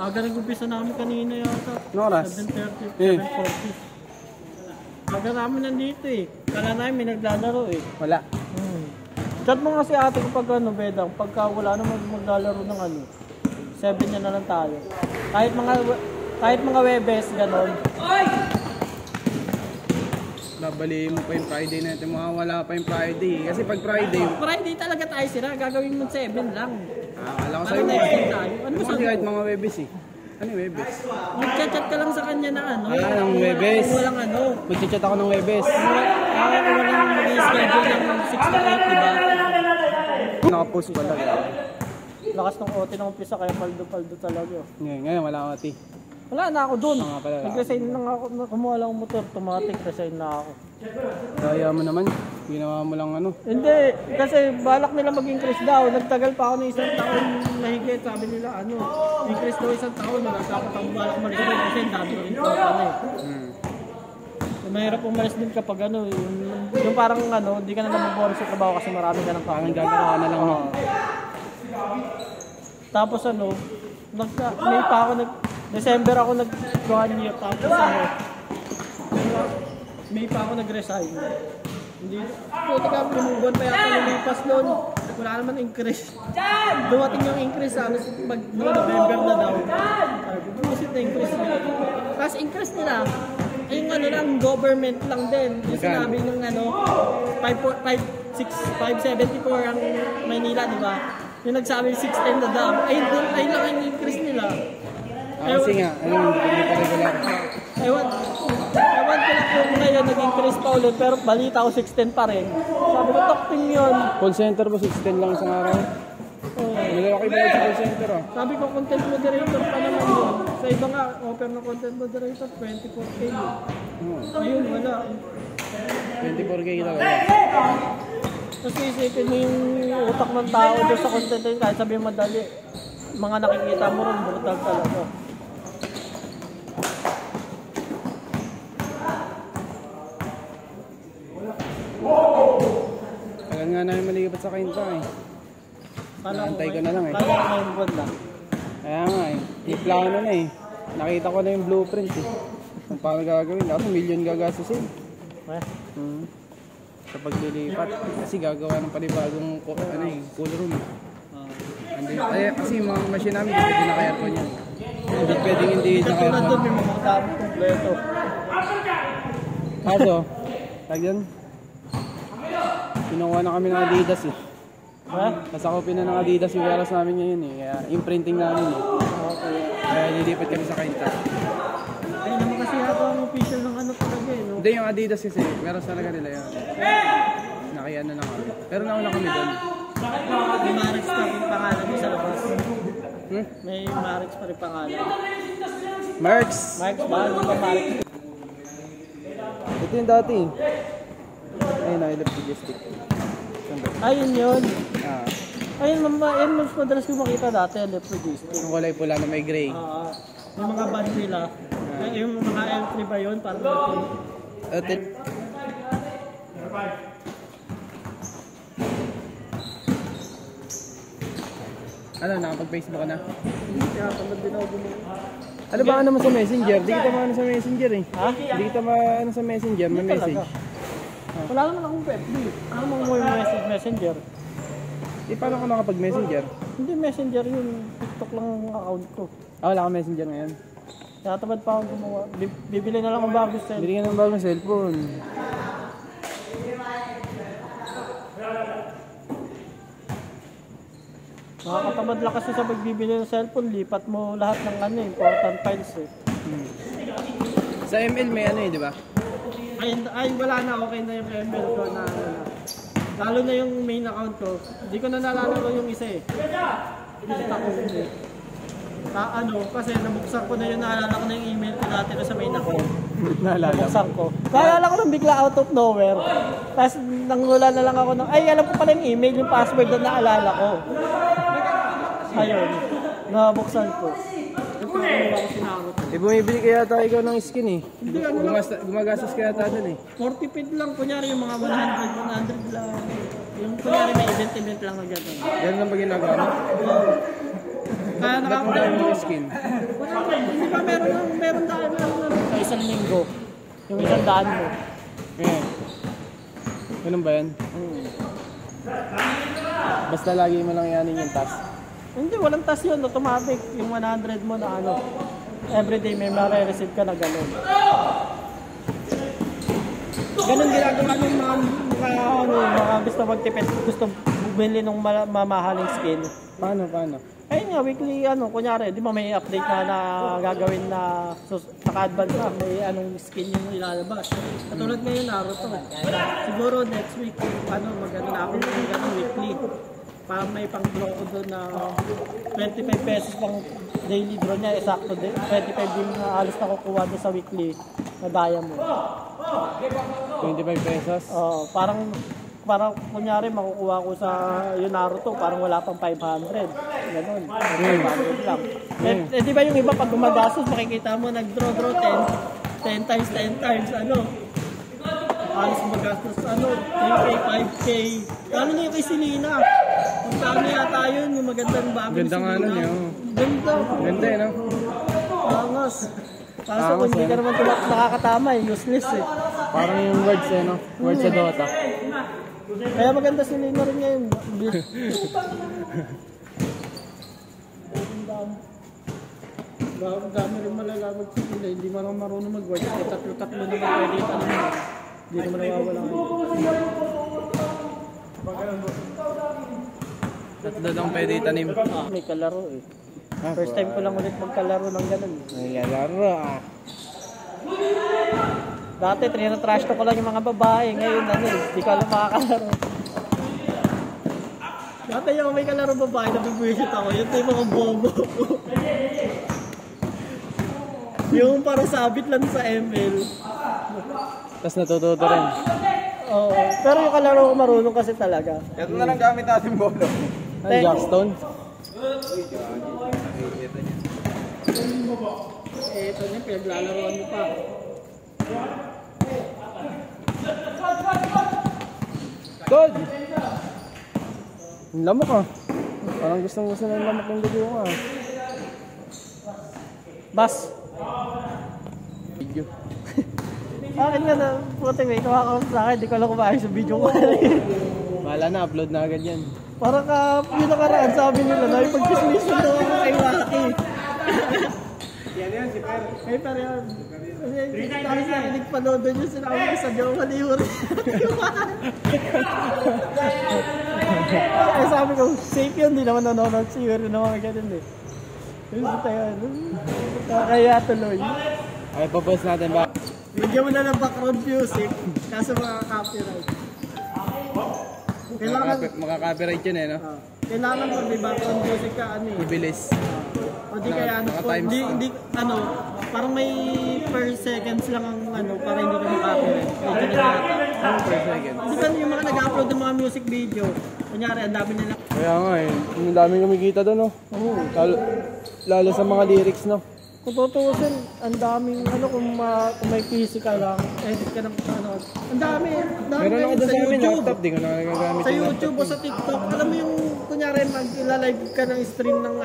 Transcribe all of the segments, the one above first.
Aga nag-umpisa namin kanina yata. Ano oras? 7:30, 7:40. Aga namin nandito eh. Kala namin may naglalaro eh. Wala. Chat mo nga si ate kapag ano, Bedang, pagka wala naman maglalaro ng ano, 7 niya na lang tayo. Kahit mga Webes, ganon. Babaliin mo pa yung Friday natin, wala pa yung Friday. Kasi pag Friday Talaga tayo sila, gagawin mo 7 lang. Alam ko sa'yo next week tayo? Ano ba kasi kahit mga Webes eh. Ano yung Webes? Mag-chat ka lang sa kanya na ano. Ng Webes. Walang ano. Mag-chat ako ng Webes. Walang mag-schedule ng 6 to 8, diba? Nakapost ko talaga. Lakas ng OT ng umpisa, kaya paldo-paldo talaga. Ngayon wala OT. Wala na ako dun. Pala. Nag-resign lang ako, kumuha lang ang motor, automatic resign na ako. Kaya mo naman, ginawa mo lang ano. Hindi, kasi balak nila mag-increase daw. Nagtagal pa ako ng 1 taon mahigit, sabi nila ano, increase daw 1 taon, dapat ang balak mag-resign kasi dami rin po ano eh. Mahirap umalis din kapag ano, yung parang ano, hindi ka na naman boring sa trabaho kasi marami ka ng parang gagawa na lang. Tapos ano, may pa ako December ako nag-1 year, tapos ano, May pa ako nag-resign. Hindi, puti ka, lumubuan pa yata lumipas noon. Wala naman increase. Dumating yung increase sa pag November na daw. Busit na increase nila. Tapos increase nila, yung ano lang, government lang din. Yung sinabi ng ano, 574 ang Maynila, di ba? Yung nagsabi 610 na daw. Ayun lang ang increase nila. Kasi nga, hindi pa regular. Ewan ko lang kung ngayon nag-increase pa ulit, pero balita ko 610 pa rin. Sabi ko, talking yun. Call center ba 610 lang isang araw? Malalaki ba yung call center ah? Sabi ko, content moderator pa naman yun. Sa iba nga, offer na content moderator, 24K yun. Ayun, wala. 24K talaga. Tapos isipin mo yung utak ng tao doon sa content yun, kahit sabihin madali. Mga nakikita mo rin, brutal talaga. Tagal nga namin malipat sa Kainta eh. Naantay ko na lang eh. Kala ko ngayong buwan lang. Kaya nga eh. May plano na eh. Nakita ko na yung blueprint eh. Kung paano gagawin. Ako million gagastusin. Sa paglilipat. Kasi gagawa ng panibagong ano eh, cool room. Kasi yung mga machine namin hindi pwede naka-aircon yan. Hindi pwedeng hindi naka-aircon. Nandun may mga gamit kompleto. Kaso, tag yan. Kinuha na kami ng Adidas eh. Nasakopin na ng Adidas yung warehouse namin ngayon eh. Kaya imprinting namin eh. Okay. Kaya nilipat kami sa Kainta. Ay naman kasi ako ang official ng ano talaga eh. No? Hindi yung Adidas kasi, warehouse talaga nila yan. Nakiyan na kami. Pero nauna kami doon. May Marix pa rin pangalan mo sa labas. May Marix pa rin pangalan. Marx! Marix ba? Hindi ba Marix? Ito yung dati. Ayun na, ilap logistic. Ayun yun. Ah. Ayun, mas madalas ko makita dati, left logistic. Yung kulay pula na may gray. Yung mga band nila. Yung mga L3 ba yun? Parang Ito. Ano, nakapag-Facebook ka na? kaya tamad din ako gumawa. Ano ba ano mo sa messenger? Di kita maano sa messenger eh. Ha? Di kita maano sa messenger, may message. Wala naman akong FB. Ano mong mo yung messenger? Di paano ka makapag-messenger? Hindi messenger yun. TikTok lang ang account ko. Wala kang messenger ngayon. Kaya tamad pa akong gumawa. Bibili na lang ang bagong cellphone. Bili ka ng bagong cellphone. Nakakatamad lang kasi sa pagbibili ng cellphone, lipat mo lahat ng ano, important files eh. Sa ML may ano eh, di ba? Ay, wala na, okay na yung email ko na ano na. Lalo na yung main account ko, hindi ko na nalalaro yung isa eh. Kita ko eh. Kasi nabuksan ko na yun, naalala ko na yung email ko dati na sa main account. Nabuksan ko. Naalala ko nang bigla out of nowhere. Tapos nangula na lang ako ng, ay alam ko pala yung email, yung password na naalala ko. Ayun, nabuksan ko. Ito na ako sinakot. Bumibili kaya tayo ikaw ng skin eh. Gumagastos kaya tayo dun eh. 40 feet lang, kunyari yung mga 100 lang. Yung kunyari may event lang na gano'n. Yan lang ba ginagawa mo? Kaya Ba't mo dami yung skin? Hindi ba meron dahil sa isang linggo. Yung 100 mo. Eh. Ganun ba yan? Basta lagi mo lang yanin yung task. Hindi, walang task yun. Automatic. Yung 100 mo na ano. Everyday may mare-receive ka na gano'n. Ganun ginagawa ng mga gusto magtipid, gusto bumili ng mamahaling skin. Paano? Ayun nga, weekly kunyari, di ba may update na gagawin na naka-advance na, may anong skin yung ilalabas. Katulad ngayon, Naruto. Siguro next week, magano na ako ng ganun weekly. Para may pang-draw ko doon na 25 pesos pang daily draw niya, exacto 25 din na alis na kukuha doon sa weekly na diamond. 25 pesos? Oo, parang kunyari makukuha ko sa yung Naruto, parang wala pang 500. Ganun. 500 lang. Eh, di ba yung iba pag gumagastos, makikita mo nag-draw 10 times, alis magastos, 3K, 5K. Ano na yung kay Selena? Magkano yata yun, yung magandang bagong Ganda nga nun yun. Ganda eh, no? Angas. Kaso kung hindi ka naman nakakatama, useless eh. Parang yung words eh, no? Words sa Dota. Kaya maganda si Lino rin ngayon. Dami rin malalaman si Lino. Hindi marunong mag-work. Tatlo-tatlo naman pwede yung tanong mo. Hindi naman nawawala ngayon. Tatlo lang pwede itanim. May kalaro eh. First time ko lang ulit magkalaro ng ganun. May kalaro Dati, trash talk ko lang yung mga babae. Ngayon, hindi ko alam makakalaro. Dati yung may kalaro babae, nabibwisit ako. Yun yung mga bobo. Yung para sabit lang sa ML. Tapos natututo rin. Oo. Pero yung kalaro ko marunong kasi talaga. Ito na lang gamit natin bolo. Ano, Jackstone? Ito niya, pinaglalaroan mo pa. Good! Ang lamok ah. Parang gustong-gusto na yung lamok ng video ko ah. Bas! Video. Akin nga na, puti may kumakaroon sa akin, di ko alam kung maayos sa video ko. Bahala na, upload na agad yan. Parang yun nakaraan, sabi nila, nakipag-dismission daw ako kay Waki. Yan, si Per. Ay, pero yan. Tapos nakinig pa doon yung sinabi ko sa Joe Maliho rin. Ay, sabi ko, safe yun, di naman nanonood si Yuri na mga ganun eh. Yung sa tayo, kaya tuloy. Ay, papost natin ba? Bigyan mo na ng background music, kaso makaka-copyright. Makaka-copyright yun eh, no? Kailangan pag may background music ka, Ibilis. O di kaya hindi parang may per seconds lang ang para hindi ka makaka-copyright. Medyo nilata. Per second. Di ba yung mga nag-upload ng mga music video, kunyari ang dami nila. Kaya nga eh, ang daming kumikita doon, no? Oo. Lalo sa mga lyrics, no? Kung tutuusin, ang daming kung may PC ka lang, edit ka ng ang dami. Meron ako doon sa amin, laptop, di ko na nagagamit sa YouTube o sa TikTok, alam mo yung kunyari mag-live ka ng stream ng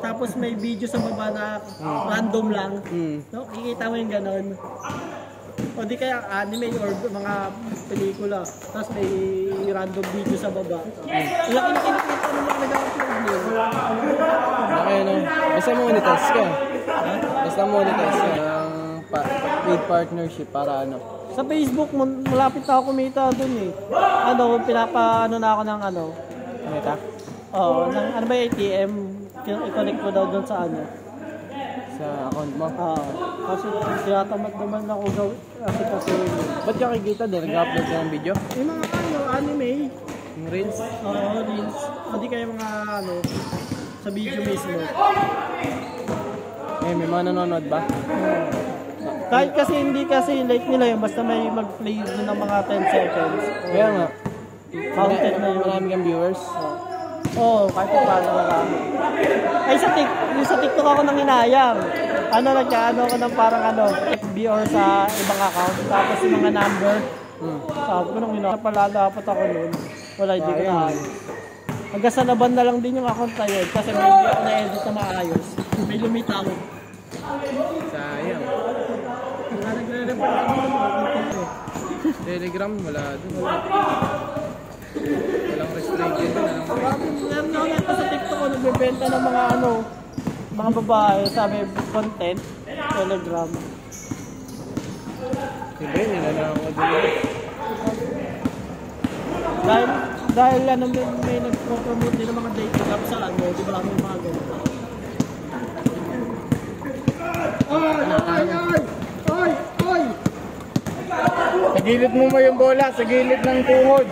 tapos may video sa baba na random lang, no? Kikita mo yung ganon. O di kaya anime or mga pelikula, tapos may random video sa baba. Ilang kinikita mo lang nag-upload yun. Okay, no? Basta monetize ka. Basta monetize ka ng paid partnership para Sa Facebook, malapit na ako kumita dun eh. Pinapa-ano na ako ng Meta? Oo, ng ba yung ATM? I-connect ko daw dun sa Sa account mo? Kasi tinatamad naman ako gawin. Kasi Ba't ka kikita doon? Nag-upload ka ng video? yung mga anime. Yung Reels? Oo, reels. O di kaya mga sa video mismo. Eh, may mga nanonood ba? Kahit kasi hindi kasi like nila yun, basta may mag-play doon ng mga 10 seconds. Kaya nga. Counted na yun. Marami kang viewers. Oo, kahit paano marami. Ay, sa TikTok ako nang hinayang. Nagkaano ako ng parang FB or sa ibang account. Tapos yung mga number. Sabi ko nung hinayang, pala dapat ako nun. Wala, hindi ko na. Hanggang sa laban na lang din yung account na yun kasi may hindi ako na-edit na maayos. May lumitaw. Sayang. Wala nagre-report ako ng Telegram, wala dun. Walang restricted na lang. Meron na ako sa TikTok ko nagbebenta ng mga mga babae, sabi content, Telegram. Si Ben, nilalako ko dun. Dahil may nagpo-promote din ng mga dating app sa di ba may mga ganito. Ay! Sa gilid mo yung bola, sa gilid ng tuhod.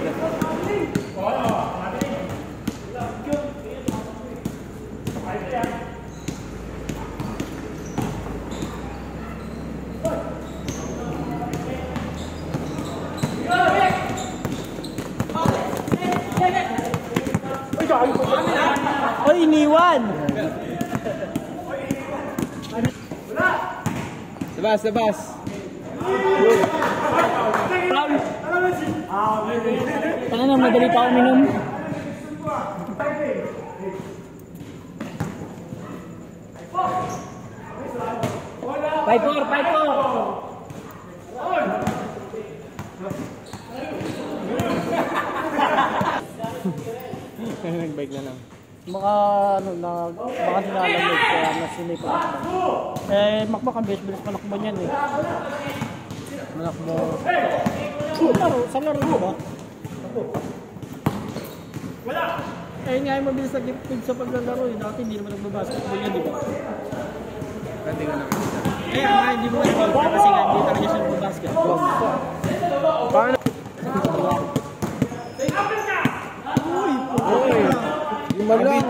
Oy, iniwan! Labas. Paano na, madali pa uminom? Fight for! Nag-bike na lang. Baka nilalamig kaya nasinipan ako. Makmak ang bilis manakbo niyan eh. Manakbo. Sa laro ba? Wala! Nga yung mabilis na gifted sa paglalaro eh. Dati hindi naman nagbabasketball yan, di ba? Hindi ko nakita. Hindi mo nakita kasi nga hindi talaga siya nagbabasketball. Paano?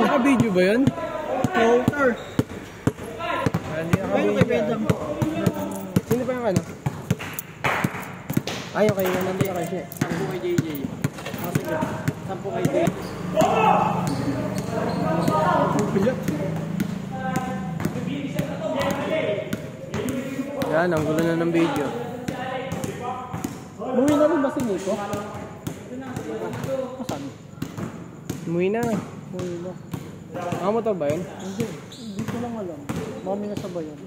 Naka-video ba yun? Floater. Hindi Kaya kay Bedam. Sino pa yung ano? Ayaw kayo na nandun kasi. 10 kay JJ. Sige. 10 kay JJ. Yan, ang gulo na ng video. Buwi na rin ba si Nico? Kasan? Umuwi na. Buwi na. Ang motor ba yun? Hindi ko lang alam. Mami na sabay yan.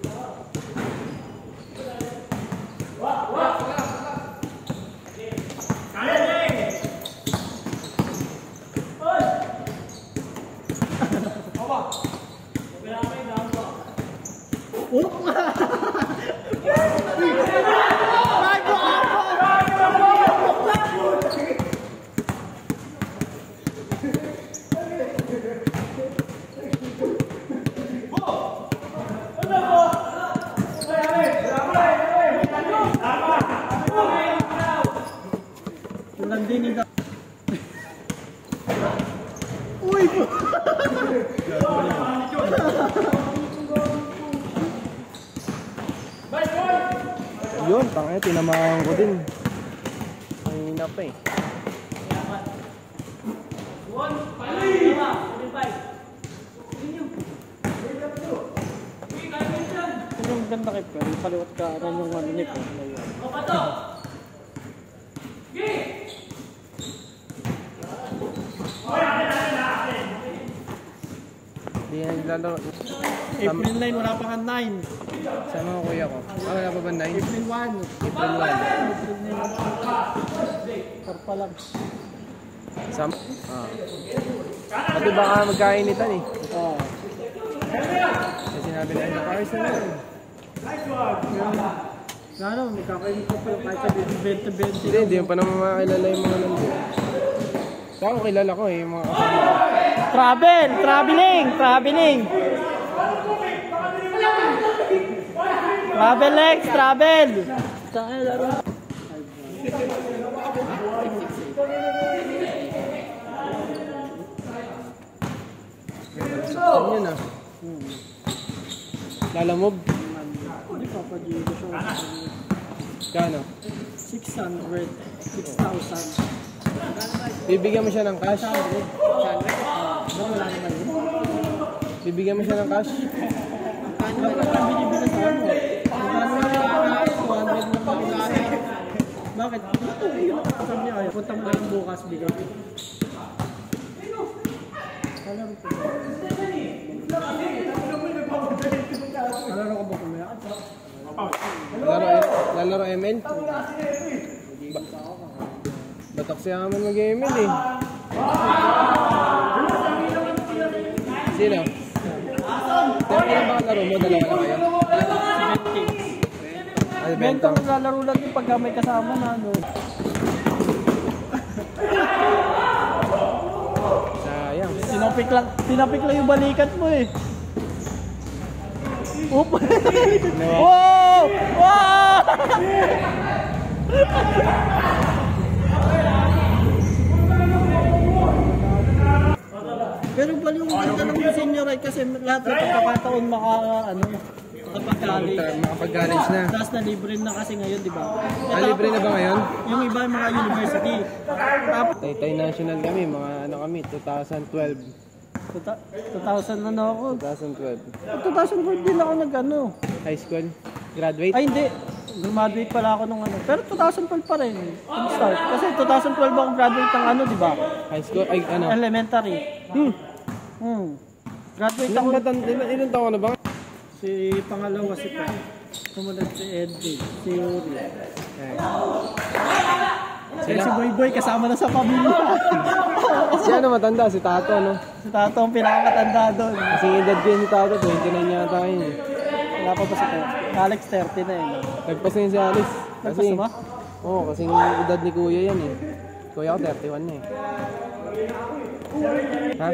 Landini da. Uy! Yun, tangay, tinamaan ko din. Ang hina pa eh. Yung ganda kay Pel, paliwat ka yung ni Pel. Hindi na naglalaro. April 9, wala pa kang 9. Sama ko kuya ko. Wala pa ba 9? April 1. April 1. April 9. Karpa lang. Sama? Pati baka magkainitan eh. Oo. Kasi sinabi na, naka-ayos na lang. Ano, may kakainin ko pa yung kahit sa 20-20. Hindi pa naman makakilala yung mga nandun. Saka ko kilala ko eh, yung mga kasama ko. Traveling! Travel! Saan laro? Saan yun ah? Lalamog? Hindi pa pa dito siya. Kano? 600. 6,000. Bibigyan mo siya ng cash? Wala naman yun. Bibigyan mo siya ng cash? Paano ba ka binibili sa ano? Paano na 200 na pagkakaya? Bakit? Sabi niya, punta mo lang bukas bigay. Lalaro ko. Lalaro ko ba kumaya? Lalaro ML? Batak siya naman mag-ML eh. Sino? Kaya kailan ba kalaro mo? Dalawa na kayo? 17. Bentong lalaro lang yung pagka may kasama na ano. Sayang. Tinapik lang yung balikat mo eh. Oop! Wow! Wow! Pero bali yung ganda ng senior ay kasi lahat ng pagkakataon Makapag-college na. Tapos na libre na kasi ngayon, di ba? Libre na ba ngayon? Yung iba yung mga university. Tapos, Taytay National kami, mga ano kami, 2012. 2000 na na ako. 2012. 2004 din ako nag-ano. High school? Graduate? Ay hindi. Graduate pala ako nung ano. Pero 2012 pa rin. Start. Kasi 2012 ako graduate ng ano, di ba? High school? Ay, ano? Elementary. Graduate ako. Ilan taon na ba? Si pangalawa si Pat. Sumunod si Edwin. Si Yuri. Si Boy kasama na sa pamilya. Si ano matanda? Si Tato, no? Si Tato ang pinakamatanda doon. Kasi edad ko yun si Tato, 29 yata yun eh. Wala pa ba si Alex 30 na yun. Nagpas na yun si Alice. Nagpas ba? Oo, kasing edad ni Kuya yan eh. Kuya ko 31 na eh. Ha?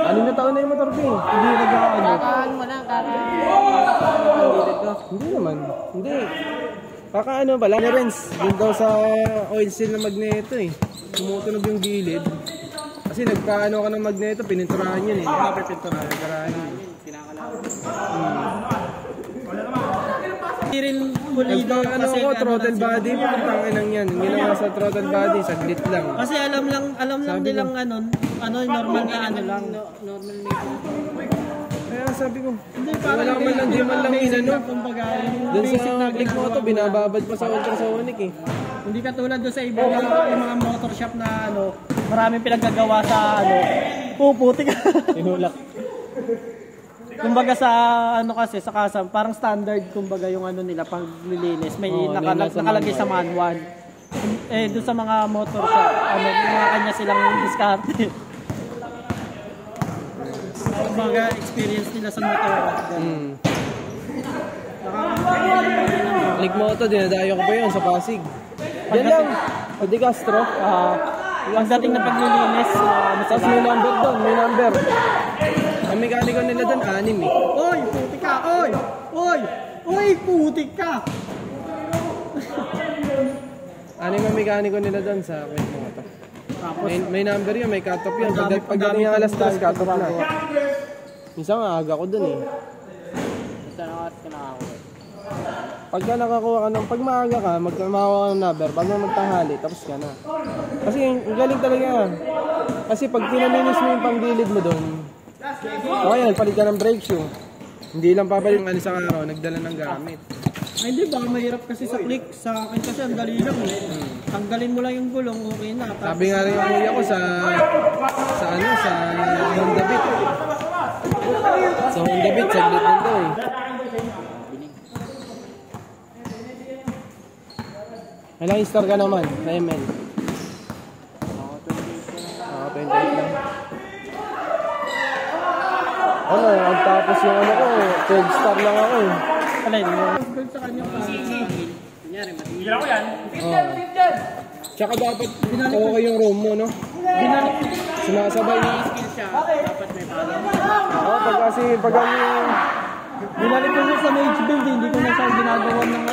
Ano na taon na yung motor ko eh? Hindi nag-ano. Kakaan mo lang, Hindi naman. Hindi. Kakaano pala? Clearance. Doon daw sa oil seal na magneto eh. Tumutunog yung gilid. Kasi nagpaano ka ng magneto, pininturahan yun eh. Pininturahan yun. Hindi rin pulido Ano kasi ko, throttle body, putang inang yan. Hindi naman sa throttle body, saglit lang. Kasi alam lang nilang normal na ano lang. normal Kaya sabi ko, Hindi wala man lang, di man lang inano. Kumbaga, Doon sa click mo ito, binababad pa sa ultrasonic eh. hindi katulad doon sa iba yung mga motor shop na maraming pinaggagawa sa putik. Tinulak. Kumbaga sa kasi sa kasam, parang standard kumbaga yung nila paglilinis. May nakalagay sa manual. Doon sa mga motor shop, mga kanya silang diskarte. Kumbaga experience nila sa motor. Click mo ito, dinadayo ko pa yun sa Pasig. Yan lang, Di Castro. Pagdating na paglilinis, Tapos may number doon, may number. Ang mekaniko nila doon, 6 eh. Oy, putik ka! Oy! Oy! Oy, putik ka! 6 ang mekaniko nila doon sa click mo ito. Tapos, May number yun, may cut-off yun. Pagdating ng alas 3, cut-off na. Minsan aga ko doon eh. Basta nakas ka nakakuha. Pagka nakakuha ka pag maaga ka, magkamawa ka ng number, bago magtanghali, tapos ka na. Kasi ang galing talaga. Kasi pag pinalinis mo yung panggilid mo doon, okay, nagpalit ka ng brake shoe. Hindi lang papalit ng sa araw, nagdala ng gamit. ay hindi, baka mahirap kasi sa click. Sa akin kasi ang dali lang eh. Tanggalin mo lang yung gulong, okay na. Tapos, Sabi nga rin yung kuya ko sa Honda Beat. Sa Honda Beat, saglit lang daw eh. Ilang star ka naman sa ML? Ako 28 lang. Ano, tapos yung ko, 12 star lang ako eh. alin, yung sa kanya Kunyari, matigil. Tsaka dapat okay yung room mo, no? Sumasabay na. Skill siya, dapat may pala. Oo, pag binalik ko sa Mage Build, hindi ko na siya ginagawa ng